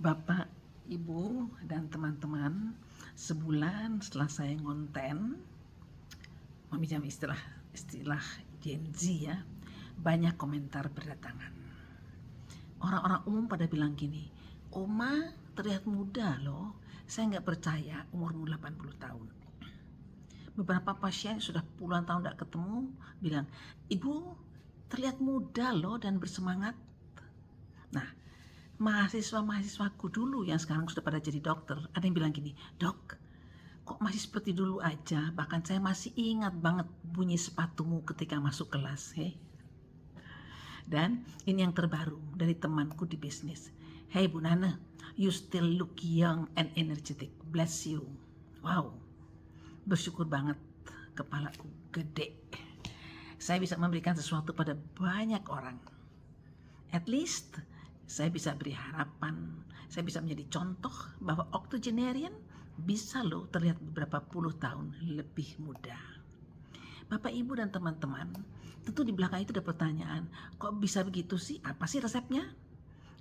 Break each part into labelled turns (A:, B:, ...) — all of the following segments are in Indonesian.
A: Bapak, Ibu, dan teman-teman, sebulan setelah saya ngonten, meminjam istilah Gen Z ya, banyak komentar berdatangan. Orang-orang umum pada bilang gini, Oma terlihat muda loh, saya nggak percaya umurmu 80 tahun. Beberapa pasien sudah puluhan tahun tidak ketemu bilang, Ibu terlihat muda loh dan bersemangat. Nah, mahasiswa-mahasiswaku dulu yang sekarang sudah pada jadi dokter, ada yang bilang gini, Dok, kok masih seperti dulu aja, bahkan saya masih ingat banget bunyi sepatumu ketika masuk kelas. Dan ini yang terbaru dari temanku di bisnis. Hey Bu Nana, you still look young and energetic. Bless you. Wow, bersyukur banget, kepalaku gede. Saya bisa memberikan sesuatu pada banyak orang. At least saya bisa beri harapan, saya bisa menjadi contoh bahwa octogenarian bisa loh terlihat beberapa puluh tahun lebih muda. Bapak, Ibu, dan teman-teman, tentu di belakang itu ada pertanyaan, kok bisa begitu sih? Apa sih resepnya?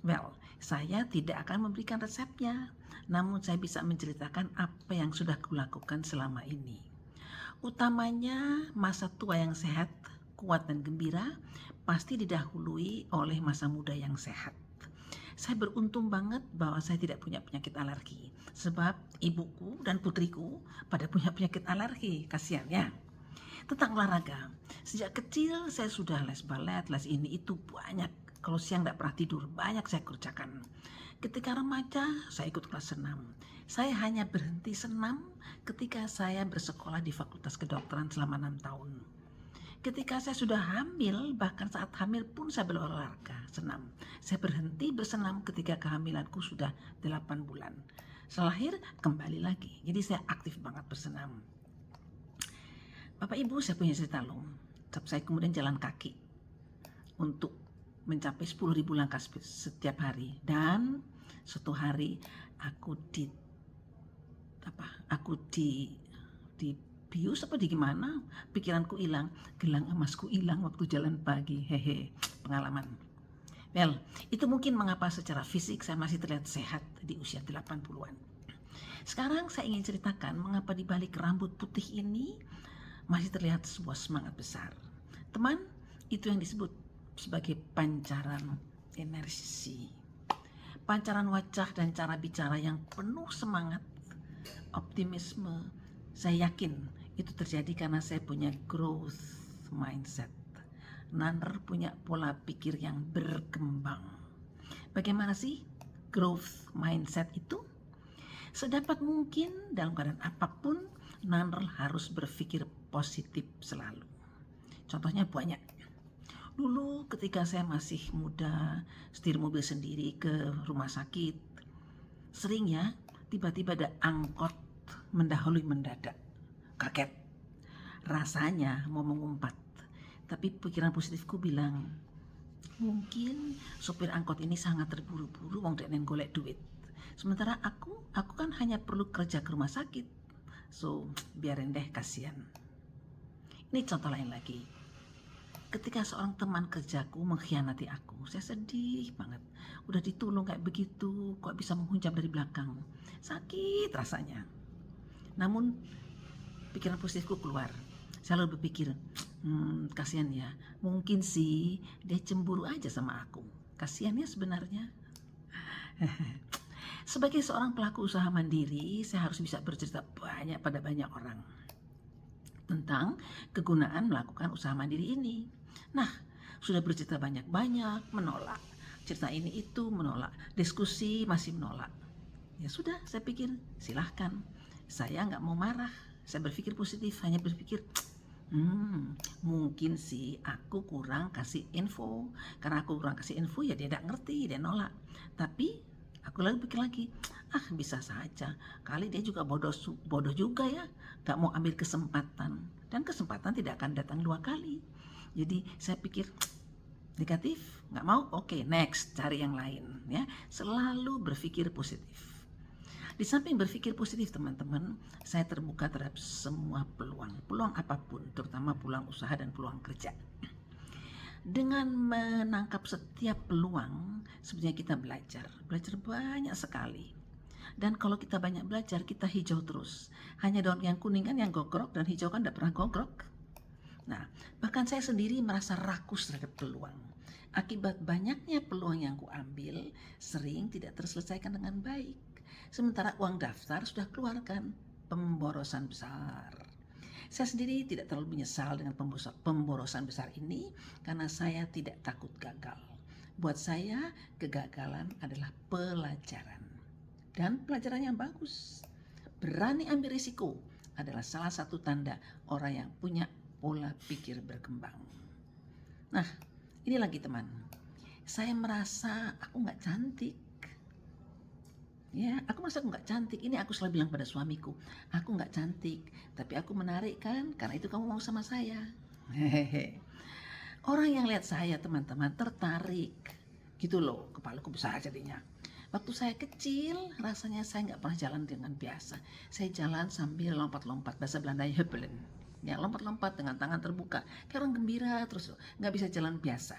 A: Well, saya tidak akan memberikan resepnya, namun saya bisa menceritakan apa yang sudah kulakukan selama ini. Utamanya masa tua yang sehat, kuat dan gembira pasti didahului oleh masa muda yang sehat. Saya beruntung banget bahwa saya tidak punya penyakit alergi, sebab ibuku dan putriku pada punya penyakit alergi, kasihan ya. Tentang olahraga, sejak kecil saya sudah les balet, les ini itu banyak. Kalau siang tidak pernah tidur, banyak saya kerjakan. Ketika remaja, saya ikut kelas senam. Saya hanya berhenti senam ketika saya bersekolah di Fakultas Kedokteran selama 6 tahun. Ketika saya sudah hamil, bahkan saat hamil pun saya berolahraga, senam. Saya berhenti bersenam ketika kehamilanku sudah 8 bulan. Setelah lahir, kembali lagi. Jadi saya aktif banget bersenam. Bapak Ibu, saya punya cerita loh. Saya kemudian jalan kaki untuk mencapai 10.000 langkah setiap hari. Dan suatu hari aku bius apa di gimana, pikiranku hilang, gelang emasku hilang waktu jalan pagi. Pengalaman. Well, itu mungkin mengapa secara fisik saya masih terlihat sehat di usia 80-an. Sekarang saya ingin ceritakan mengapa di balik rambut putih ini masih terlihat sebuah semangat besar. Teman, itu yang disebut sebagai pancaran energi. Pancaran wajah dan cara bicara yang penuh semangat, optimisme. Saya yakin itu terjadi karena saya punya growth mindset. Naner punya pola pikir yang berkembang. Bagaimana sih growth mindset itu? Sedapat mungkin dalam keadaan apapun, Naner harus berpikir positif selalu. Contohnya banyak. Dulu ketika saya masih muda, setir mobil sendiri ke rumah sakit, sering ya tiba-tiba ada angkot mendahului mendadak. Kaget. Rasanya mau mengumpat. Tapi pikiran positifku bilang, mungkin sopir angkot ini sangat terburu-buru wong deknen golek duit. Sementara aku kan hanya perlu kerja ke rumah sakit. So, biarin deh, kasihan. Ini contoh lain lagi. Ketika seorang teman kerjaku mengkhianati aku, saya sedih banget. Udah ditolong kayak begitu, kok bisa menghujam dari belakang. Sakit rasanya. Namun, pikiran positifku keluar. Saya lalu berpikir, kasihan ya. Mungkin sih dia cemburu aja sama aku. Kasihan ya sebenarnya. Sebagai seorang pelaku usaha mandiri, saya harus bisa bercerita pada banyak orang tentang kegunaan melakukan usaha mandiri ini. Nah, sudah bercerita banyak-banyak, menolak. Cerita ini itu menolak, diskusi masih menolak. Ya sudah, saya pikir silahkan. Saya nggak mau marah, saya berpikir positif, hanya berpikir, mungkin sih aku kurang kasih info. Karena aku kurang kasih info ya dia tidak ngerti, dia nolak. Tapi aku lagi pikir lagi, bisa saja, kali dia juga bodoh juga ya, gak mau ambil kesempatan. Dan kesempatan tidak akan datang 2 kali. Jadi saya pikir, negatif, gak mau, oke, next, cari yang lain ya. Selalu berpikir positif. Di samping berpikir positif teman-teman, saya terbuka terhadap semua peluang apapun, terutama peluang usaha dan peluang kerja. Dengan menangkap setiap peluang, sebenarnya kita belajar banyak sekali. Dan kalau kita banyak belajar, kita hijau terus. Hanya daun yang kuning kan yang gogrok, dan hijau kan tidak pernah gogrok. Nah, bahkan saya sendiri merasa rakus terhadap peluang. Akibat banyaknya peluang yang kuambil, sering tidak terselesaikan dengan baik. Sementara uang daftar sudah keluarkan, pemborosan besar. Saya sendiri tidak terlalu menyesal dengan pemborosan besar ini karena saya tidak takut gagal. Buat saya, kegagalan adalah pelajaran. Dan pelajaran yang bagus. Berani ambil risiko adalah salah satu tanda orang yang punya pola pikir berkembang. Nah, ini lagi teman. Saya merasa aku nggak cantik. Ya, aku merasa aku nggak cantik. Ini aku selalu bilang pada suamiku, aku nggak cantik, tapi aku menarik kan, karena itu kamu mau sama saya. Hehehe. Orang yang lihat saya teman-teman tertarik, gitu loh, kepalaku besar jadinya. Waktu saya kecil, rasanya saya nggak pernah jalan dengan biasa. Saya jalan sambil lompat-lompat, bahasa Belandanya huppelen. Ya, lompat-lompat dengan tangan terbuka, kayak orang gembira terus, nggak bisa jalan biasa.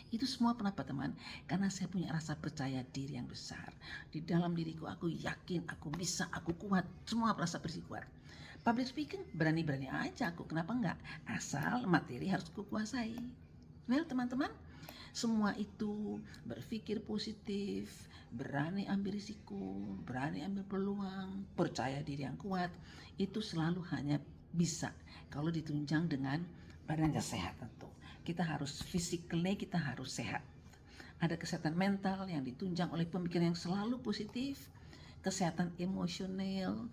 A: Itu semua kenapa teman? Karena saya punya rasa percaya diri yang besar. Di dalam diriku aku yakin aku bisa, aku kuat. Semua rasa bersih kuat. Public speaking berani-berani aja aku, kenapa enggak? Asal materi harus kukuasai. Well teman-teman, semua itu berpikir positif, berani ambil risiko, berani ambil peluang, percaya diri yang kuat, itu selalu hanya bisa kalau ditunjang dengan badan yang sehat tentu. Kita harus physically, kita harus sehat. Ada kesehatan mental yang ditunjang oleh pemikiran yang selalu positif, kesehatan emosional,